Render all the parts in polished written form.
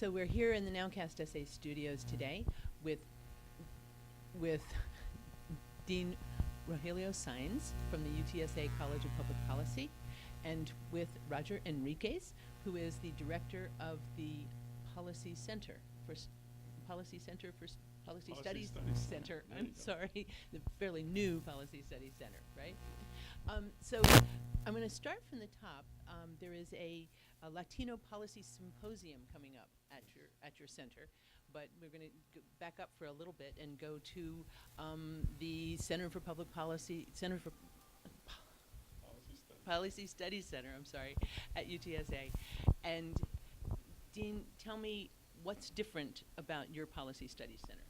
So we're here in the Nowcast Essay Studios today with Dean Rogelio Sáenz from the UTSA College of Public Policy, and with Roger Enriquez, who is the director of the Policy Center for Policy Studies Center. I'm sorry, the fairly new Policy Studies Center, right? So I'm going to start from the top. There is a Latino Policy Symposium coming up at your center, but we're going to back up for a little bit and go to the Center for Public Policy, Policy Studies Center, I'm sorry, at UTSA. And Dean, tell me what's different about your Policy Studies Center.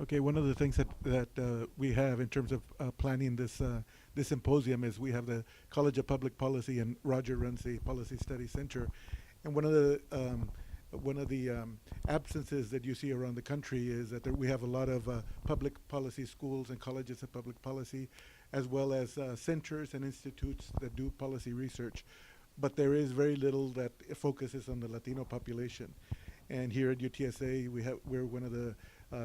Okay, one of the things that we have in terms of planning this symposium is we have the College of Public Policy, and Roger runs the Policy Studies Center. And one of the absences that you see around the country is that we have a lot of public policy schools and colleges of public policy, as well as centers and institutes that do policy research. But there is very little that focuses on the Latino population. And here at UTSA, we're one of the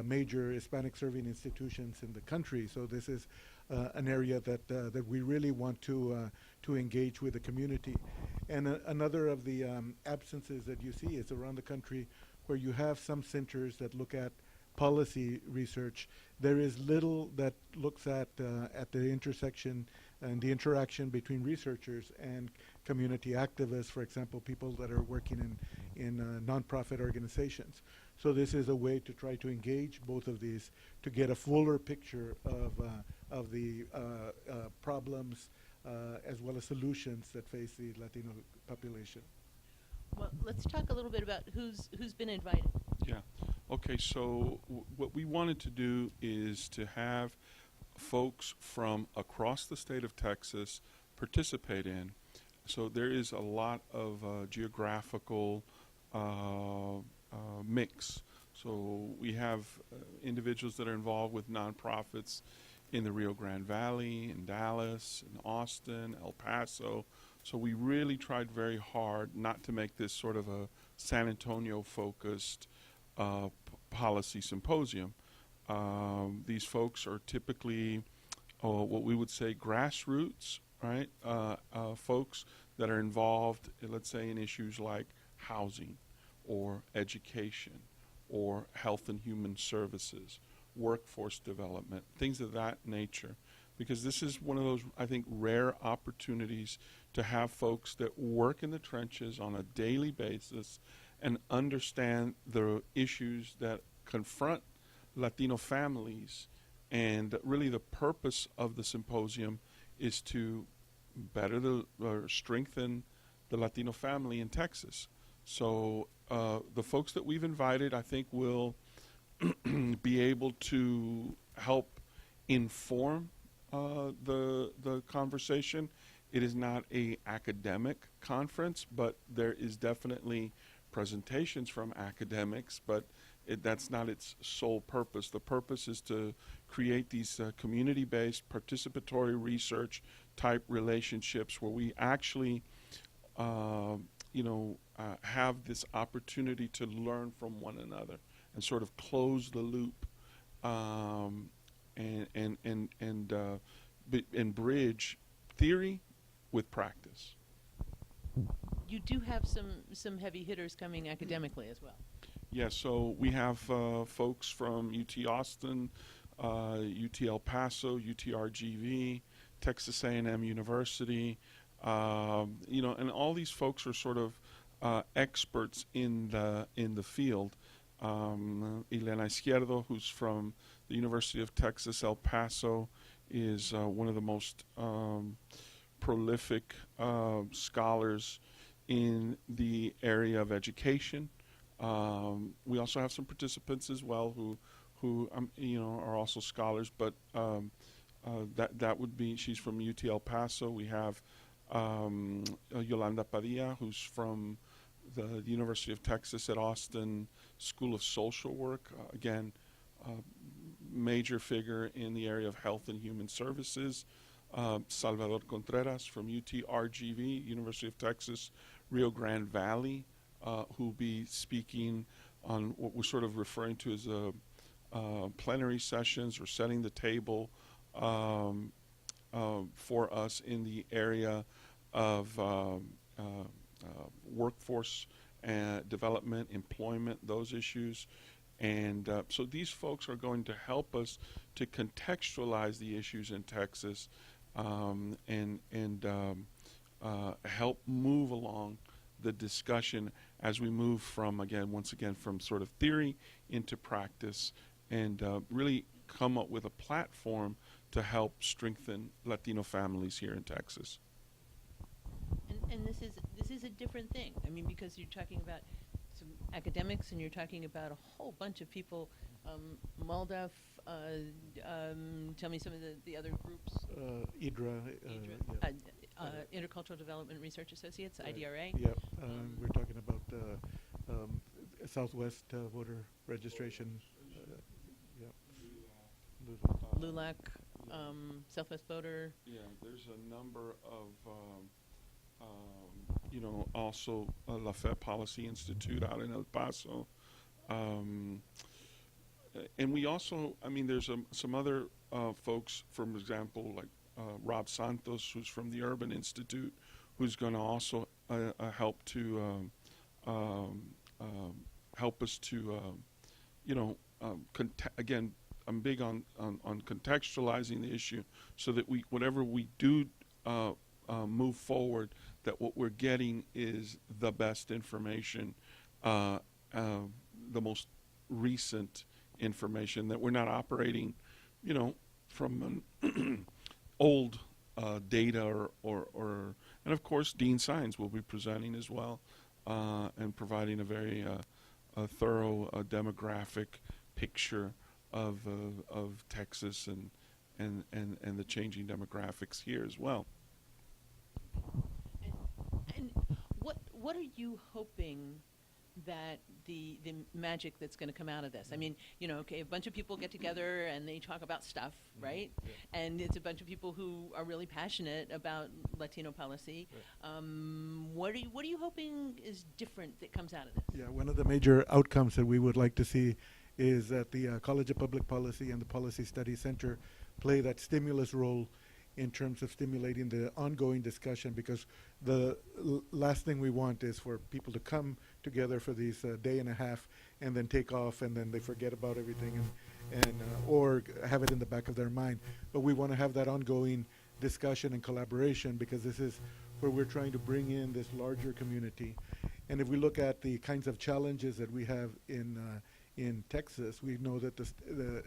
major Hispanic serving institutions in the country. So this is an area that we really want to engage with the community. And another of the absences that you see is around the country where you have some centers that look at policy research. There is little that looks at the intersection and the interaction between researchers and community activists, for example, people that are working in nonprofit organizations. So this is a way to try to engage both of these to get a fuller picture of the problems as well as solutions that face the Latino population. Well, let's talk a little bit about who's been invited. Yeah. Okay, so what we wanted to do is to have folks from across the state of Texas participate in. So there is a lot of geographical mix. So we have individuals that are involved with nonprofits in the Rio Grande Valley, in Dallas, in Austin, El Paso. So we really tried very hard not to make this sort of a San Antonio-focused policy symposium. These folks are typically what we would say grassroots, right? Folks that are involved, let's say, in issues like housing or education or health and human services, workforce development, things of that nature. Because this is one of those, I think, rare opportunities to have folks that work in the trenches on a daily basis and understand the issues that confront Latino families. And really the purpose of the symposium is to better strengthen the Latino family in Texas. So the folks that we've invited, I think, will be able to help inform the conversation. It is not a academic conference, but there is definitely presentations from academics, but that's not its sole purpose. The purpose is to create these community-based participatory research type relationships where we actually have this opportunity to learn from one another and sort of close the loop and bridge theory with practice. You do have some heavy hitters coming academically as well. Yeah, so we have folks from UT Austin, UT El Paso, UTRGV, Texas A&M University, and all these folks are sort of experts in the field. Elena Izquierdo, who's from the University of Texas, El Paso, is one of the most prolific scholars in the area of education. We also have some participants as well who are also scholars, but that would be, she's from UT El Paso. We have Yolanda Padilla, who's from the University of Texas at Austin School of Social Work. Again, major figure in the area of health and human services. Salvador Contreras from UTRGV, University of Texas, Rio Grande Valley, who'll be speaking on what we're sort of referring to as plenary sessions or setting the table for us in the area of workforce development, employment, those issues. And so these folks are going to help us to contextualize the issues in Texas and help move along the discussion as we move from, once again, from sort of theory into practice, and really come up with a platform to help strengthen Latino families here in Texas. And this is a different thing. I mean, because you're talking about some academics and you're talking about a whole bunch of people. Maldaf, tell me some of the other groups. IDRA. Yeah. Intercultural Development Research Associates, IDRA. Yeah, we're talking about Southwest voter registration. LULAC, Southwest Voter. Yeah, there's a number of, also La Fed Policy Institute out in El Paso. And we also, there's some other folks, for example, like Rob Santos, who's from the Urban Institute, who's going to also help to help us to, again, I'm big on contextualizing the issue so that whatever we do move forward, that what we're getting is the best information, the most recent information, that we're not operating, from old data or and of course Dean Sáenz will be presenting as well and providing a very thorough demographic picture of Texas and the changing demographics here as well. And what are you hoping that the magic that's going to come out of this? I mean, okay, a bunch of people get together and they talk about stuff, right? Yeah. And it's a bunch of people who are really passionate about Latino policy. Right. What are you hoping is different that comes out of this? Yeah, one of the major outcomes that we would like to see is that the College of Public Policy and the Policy Study Center play that stimulus role in terms of stimulating the ongoing discussion, because the last thing we want is for people to come together for these day and a half and then take off and then they forget about everything and or have it in the back of their mind. But we want to have that ongoing discussion and collaboration, because this is where we're trying to bring in this larger community. And if we look at the kinds of challenges that we have in Texas, we know that the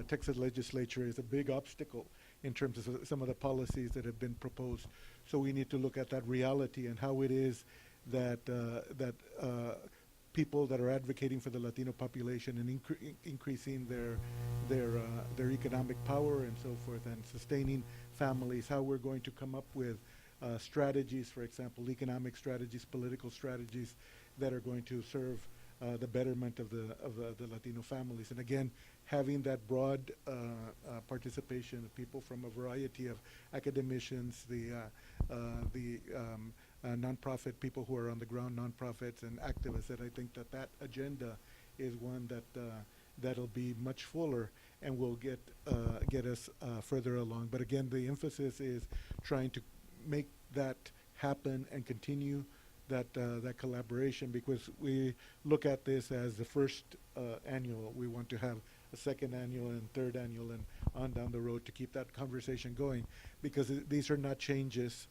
Texas legislature is a big obstacle in terms of some of the policies that have been proposed. So we need to look at that reality and how it is that people that are advocating for the Latino population and increasing their economic power and so forth, and sustaining families, how we're going to come up with strategies, for example, economic strategies, political strategies that are going to serve the betterment of the Latino families. And again, having that broad participation of people from a variety of academicians, the nonprofit people who are on the ground, nonprofits and activists, that I think that agenda is one that'll be much fuller and will get us further along. But again, the emphasis is trying to make that happen and continue that collaboration, because we look at this as the first annual. We want to have a second annual and third annual and on down the road to keep that conversation going, because these are not changes,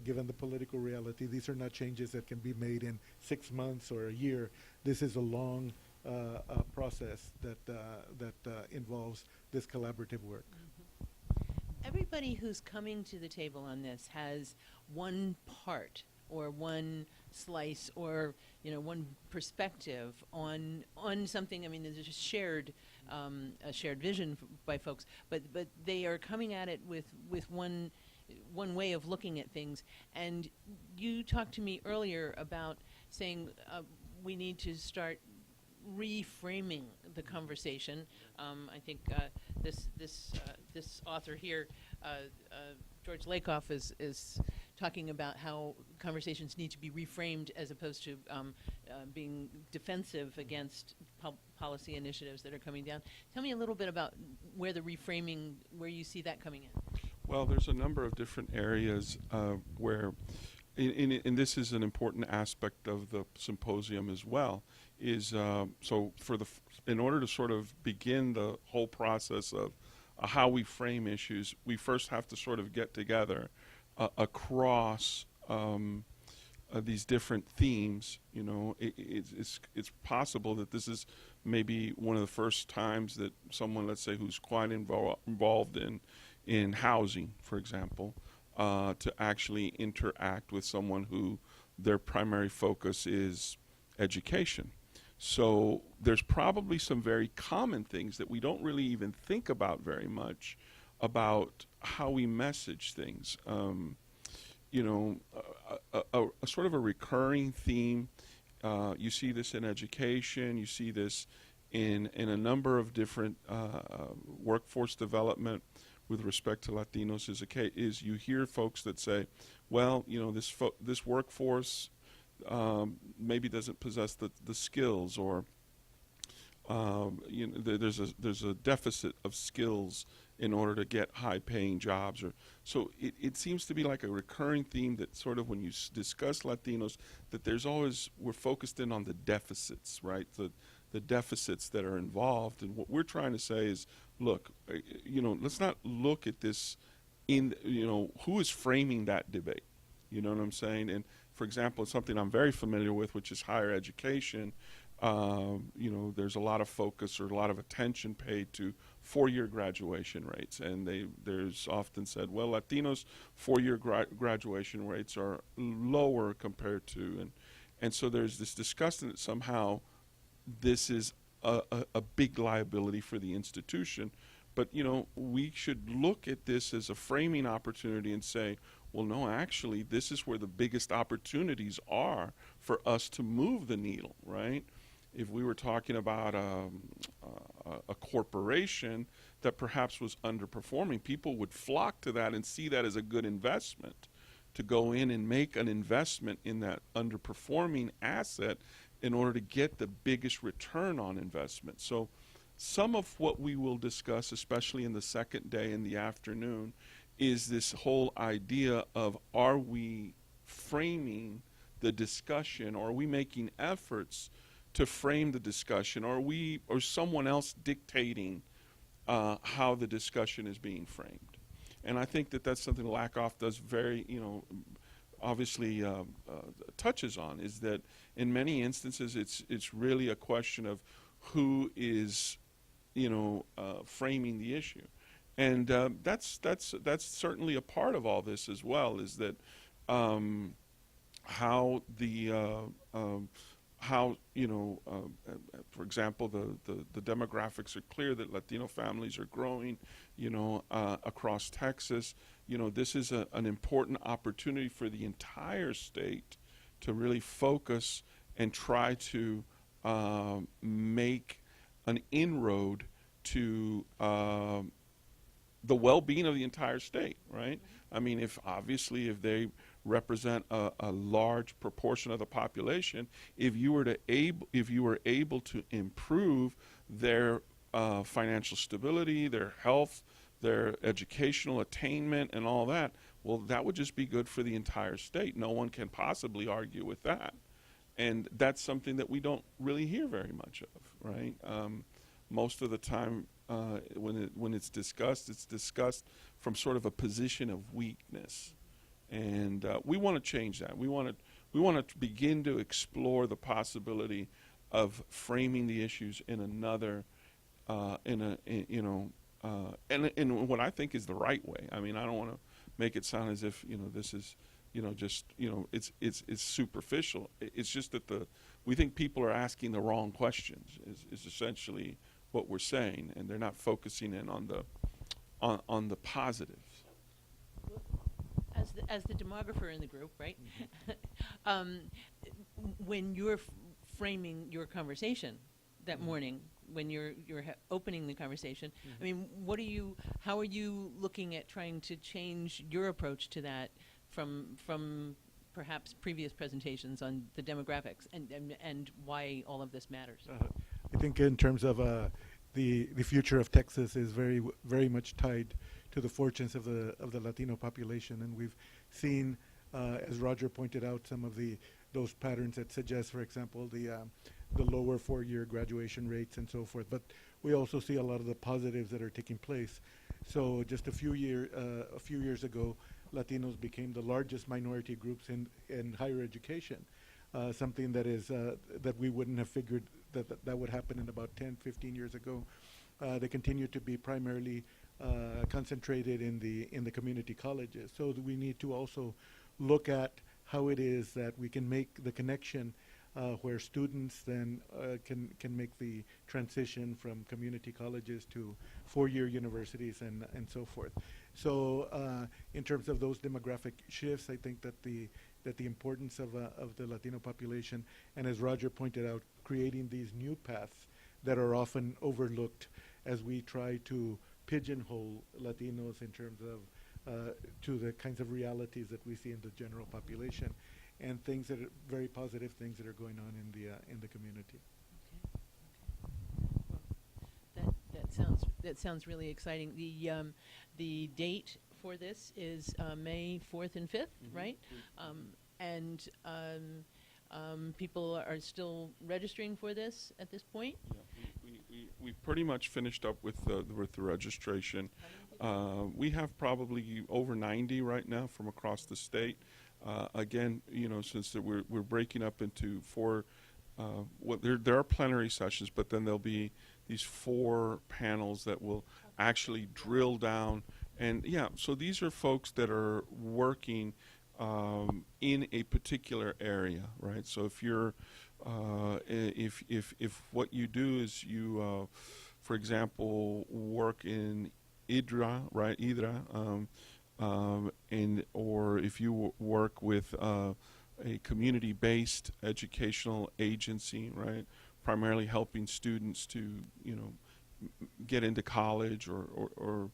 given the political reality, these are not changes that can be made in 6 months or a year. This is a long process that involves this collaborative work. Mm-hmm. Everybody who's coming to the table on this has one part or one slice or one perspective on something. I mean, there's a shared vision by folks, but they are coming at it with one way of looking at things. And you talked to me earlier about saying we need to start reframing the conversation. I think this author here, George Lakoff, is talking about how conversations need to be reframed as opposed to being defensive against policy initiatives that are coming down. Tell me a little bit about where the reframing, where you see that coming in. Well, there's a number of different areas where, and this is an important aspect of the symposium as well, is so for the in order to sort of begin the whole process of how we frame issues, we first have to sort of get together across these different themes. You know, it's possible that this is maybe one of the first times that someone, let's say, who's quite involved in housing, for example, to actually interact with someone who their primary focus is education. So there's probably some very common things that we don't really even think about very much about how we message things. You know, a sort of a recurring theme. You see this in education. You see this in a number of different workforce development with respect to Latinos. Is you hear folks that say, well, you know, this workforce maybe doesn't possess the skills, or you know, there's a deficit of skills in order to get high-paying jobs. Or so it seems to be like a recurring theme that sort of when you discuss Latinos, that there's always, we're focused in on the deficits, right? The deficits that are involved. And what we're trying to say is, look, you know, let's not look at this in, you know, who is framing that debate? You know what I'm saying? And for example, something I'm very familiar with, which is higher education. You know, there's a lot of focus or a lot of attention paid to four-year graduation rates, and there's often said, well, Latinos' four-year graduation rates are lower compared to, and so there's this discussion that somehow this is a big liability for the institution. But, you know, we should look at this as a framing opportunity and say, well, no, actually, this is where the biggest opportunities are for us to move the needle, right? If we were talking about a corporation that perhaps was underperforming, people would flock to that and see that as a good investment, to go in and make an investment in that underperforming asset in order to get the biggest return on investment. So some of what we will discuss, especially in the second day in the afternoon, is this whole idea of, are we framing the discussion, or are we making efforts to frame the discussion, or someone else dictating how the discussion is being framed? And I think that that's something Lakoff does very, you know, obviously touches on, is that in many instances it's really a question of who is, you know, framing the issue. And that's certainly a part of all this as well, is that how you know, for example, the demographics are clear that Latino families are growing, you know, across Texas. You know, this is an important opportunity for the entire state to really focus and try to make an inroad to the well-being of the entire state, right? I mean, if they represent a large proportion of the population, if you were able to improve their financial stability, their health, their educational attainment, and all that, well, that would just be good for the entire state. No one can possibly argue with that. And that's something that we don't really hear very much of, right? Most of the time, when it's discussed from sort of a position of weakness, and we want to change that. We want to begin to explore the possibility of framing the issues in another, in what I think is the right way. I mean, I don't want to make it sound as if, you know, this is, you know, just, you know, it's superficial. It's just that we think people are asking the wrong questions. Is essentially what we're saying, and they're not focusing in on the positives. As the demographer in the group, right? When you're framing your conversation that morning, when you're opening the conversation, I mean, how are you looking at trying to change your approach to that from perhaps previous presentations on the demographics and why all of this matters. I think in terms of the future of Texas is very much tied to the fortunes of the Latino population, and we've seen, as Roger pointed out, some of those patterns that suggest, for example, the lower 4-year graduation rates and so forth. But we also see a lot of the positives that are taking place. So just a few years ago, Latinos became the largest minority groups in higher education. Something that is that we wouldn't have figured that would happen in about 10, 15 years ago. They continue to be primarily concentrated in the community colleges. So we need to also look at how it is that we can make the connection where students then can make the transition from community colleges to 4-year universities and so forth. So in terms of those demographic shifts, I think that the importance of the Latino population, and as Roger pointed out, creating these new paths that are often overlooked as we try to pigeonhole Latinos in terms of to the kinds of realities that we see in the general population, and things that are very positive things that are going on in the community. Well, that sounds really exciting. The date for this is May 4th and 5th, right? And people are still registering for this at this point? Yeah, we pretty much finished up with the registration. We have probably over 90 right now from across the state. Again, since we're breaking up into 4, there are plenary sessions, but then there'll be these 4 panels that will actually drill down. And yeah, so these are folks that are working in a particular area, right? So if you're, if what you do is you, for example, work in IDRA, right? IDRA, or if you work with a community-based educational agency, right? Primarily helping students to, get into college or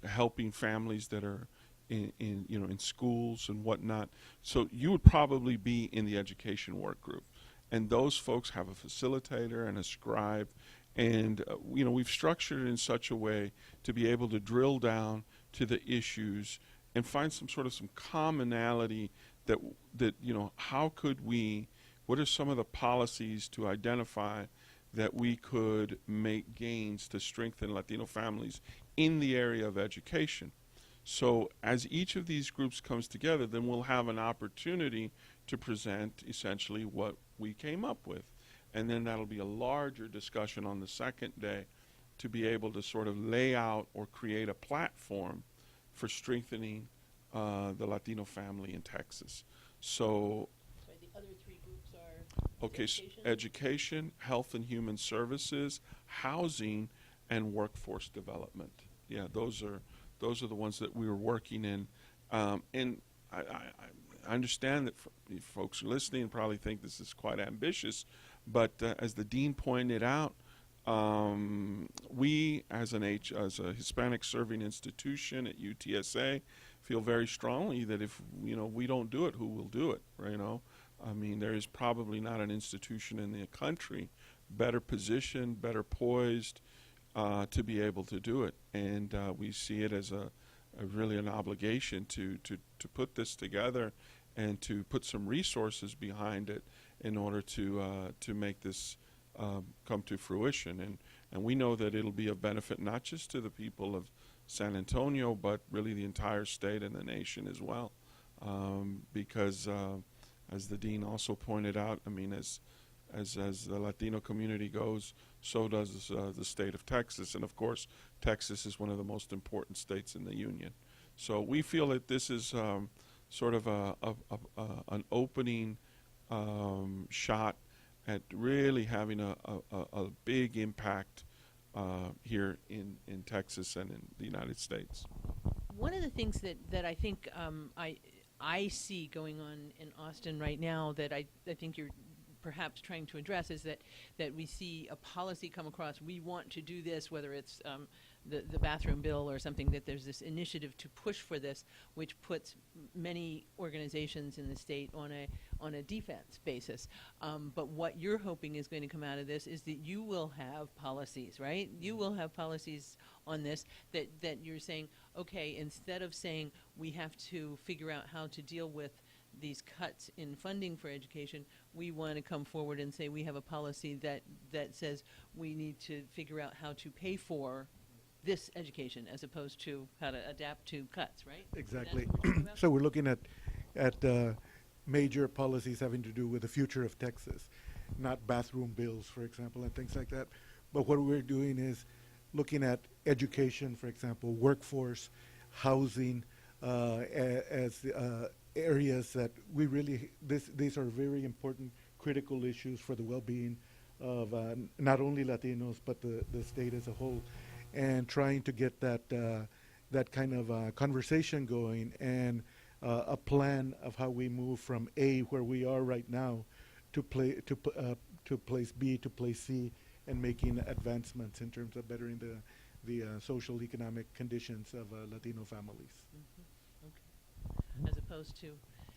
helping families that are in schools and whatnot. So you would probably be in the education work group, and those folks have a facilitator and a scribe, and we've structured it in such a way to be able to drill down to the issues and find some commonality that how could we, what are some of the policies to identify that we could make gains to strengthen Latino families in the area of education. So as each of these groups comes together, then we'll have an opportunity to present essentially what we came up with. And then that'll be a larger discussion on the second day to be able to sort of lay out or create a platform for strengthening the Latino family in Texas. So the other 3 groups are education, health and human services, housing, and workforce development. Yeah, those are the ones that we were working in. And I understand that folks listening probably think this is quite ambitious, but as the dean pointed out, we as a Hispanic serving institution at UTSA feel very strongly that if we don't do it, who will do it? Right? I mean, there is probably not an institution in the country better positioned, better poised to be able to do it, and we see it as a really an obligation to put this together and to put some resources behind it in order to make this come to fruition. And we know that it'll be of benefit not just to the people of San Antonio, but really the entire state and the nation as well, because as the dean also pointed out, I mean, as the Latino community goes, so does the state of Texas. And of course, Texas is one of the most important states in the union. So we feel that this is sort of an opening shot at really having a big impact here in Texas and in the United States. One of the things that I think I see going on in Austin right now that I think you're perhaps trying to address is that we see a policy come across. We want to do this, whether it's the bathroom bill or something, that there's this initiative to push for this, which puts many organizations in the state on a defense basis. But what you're hoping is going to come out of this is that you will have policies, right? You will have policies on this that you're saying, okay, instead of saying we have to figure out how to deal with these cuts in funding for education, we want to come forward and say we have a policy that says we need to figure out how to pay for this education as opposed to how to adapt to cuts, right? Exactly. That's what we're talking about? So we're looking at major policies having to do with the future of Texas, not bathroom bills, for example, and things like that. But what we're doing is looking at education, for example, workforce, housing, as areas that we really, these are very important, critical issues for the well-being of not only Latinos, but the state as a whole, and trying to get that kind of conversation going, and a plan of how we move from A, where we are right now, to place B, to place C, and making advancements in terms of bettering the social economic conditions of Latino families. Okay.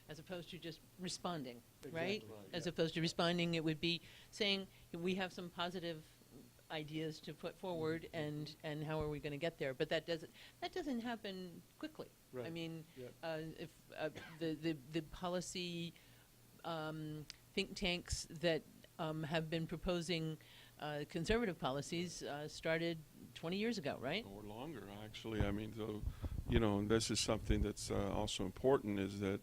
As opposed to just responding, right? Exactly. As opposed to responding, it would be saying we have some positive ideas to put forward, and how are we going to get there? But that doesn't happen quickly. Right. I mean, Yeah. if the policy think tanks that have been proposing conservative policies started 20 years ago, right? Or longer, actually. I mean, so, and this is something that's also important, is that,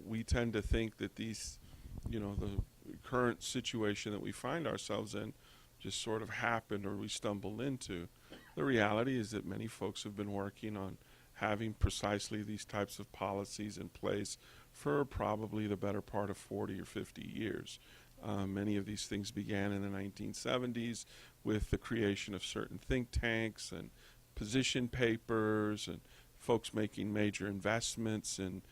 we tend to think that these, the current situation that we find ourselves in just sort of happened or we stumbled into. The reality is that many folks have been working on having precisely these types of policies in place for probably the better part of 40 or 50 years. Many of these things began in the 1970s with the creation of certain think tanks and position papers and folks making major investments in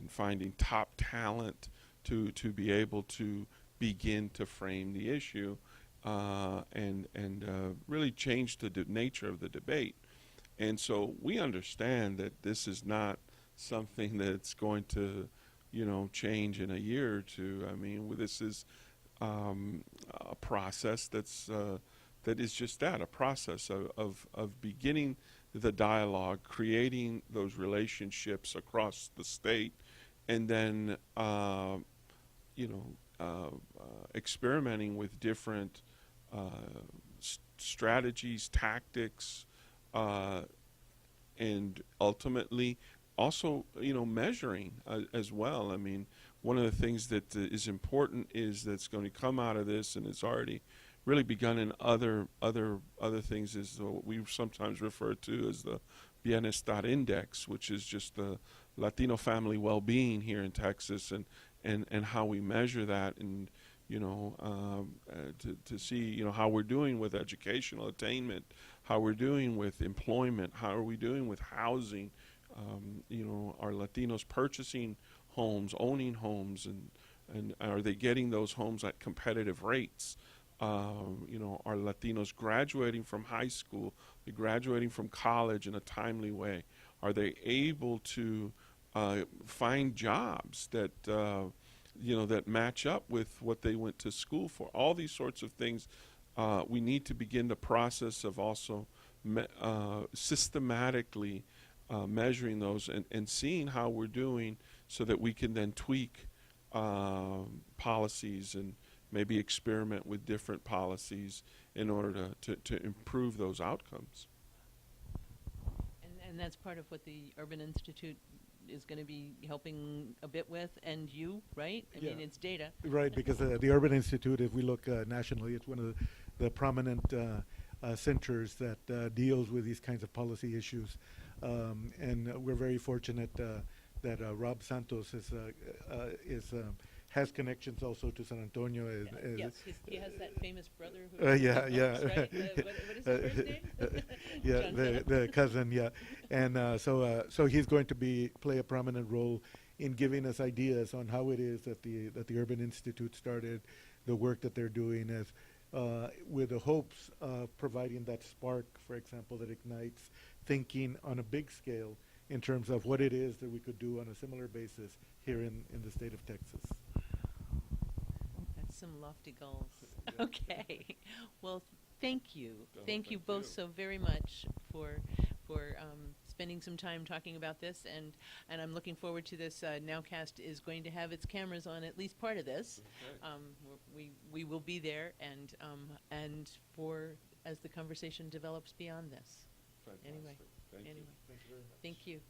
finding top talent to be able to begin to frame the issue and really change the nature of the debate. And so we understand that this is not something that's going to, change in a year or two. I mean, this is a process that is just that, a process of beginning the dialogue, creating those relationships across the state, and then experimenting with different strategies, tactics, and ultimately also measuring as well. I mean, one of the things that is important is that's going to come out of this, and it's already really begun in other things, is what we sometimes refer to as the Bienestar Index, which is just the Latino family well-being here in Texas, and how we measure that, and to see how we're doing with educational attainment, how we're doing with employment, how are we doing with housing, are Latinos purchasing homes, owning homes, and are they getting those homes at competitive rates? Are Latinos graduating from high school, they're graduating from college in a timely way? Are they able to find jobs that that match up with what they went to school for? All these sorts of things. We need to begin the process of also systematically measuring those and seeing how we're doing, so that we can then tweak policies and maybe experiment with different policies in order to improve those outcomes. And that's part of what the Urban Institute is going to be helping a bit with, and you, right? I mean, it's data. Right, because the Urban Institute, if we look nationally, it's one of the prominent centers that deals with these kinds of policy issues. And we're very fortunate that Rob Santos has connections also to San Antonio. Yes, he has that famous brother who yeah. right? What is his first name? Yeah, John the cousin, yeah. And so he's going to play a prominent role in giving us ideas on how it is that the Urban Institute started, the work that they're doing with the hopes of providing that spark, for example, that ignites thinking on a big scale in terms of what it is that we could do on a similar basis here in the state of Texas. That's some lofty goals. Yeah. Okay. Well, thank you. Oh, Thank you thank both you. so very much for spending some time talking about this, and I'm looking forward to this. Nowcast is going to have its cameras on at least part of this. Okay. We will be there, and for as the conversation develops beyond this. Fantastic. Anyway, Thank you. anyway. Thank you very much. Thank you.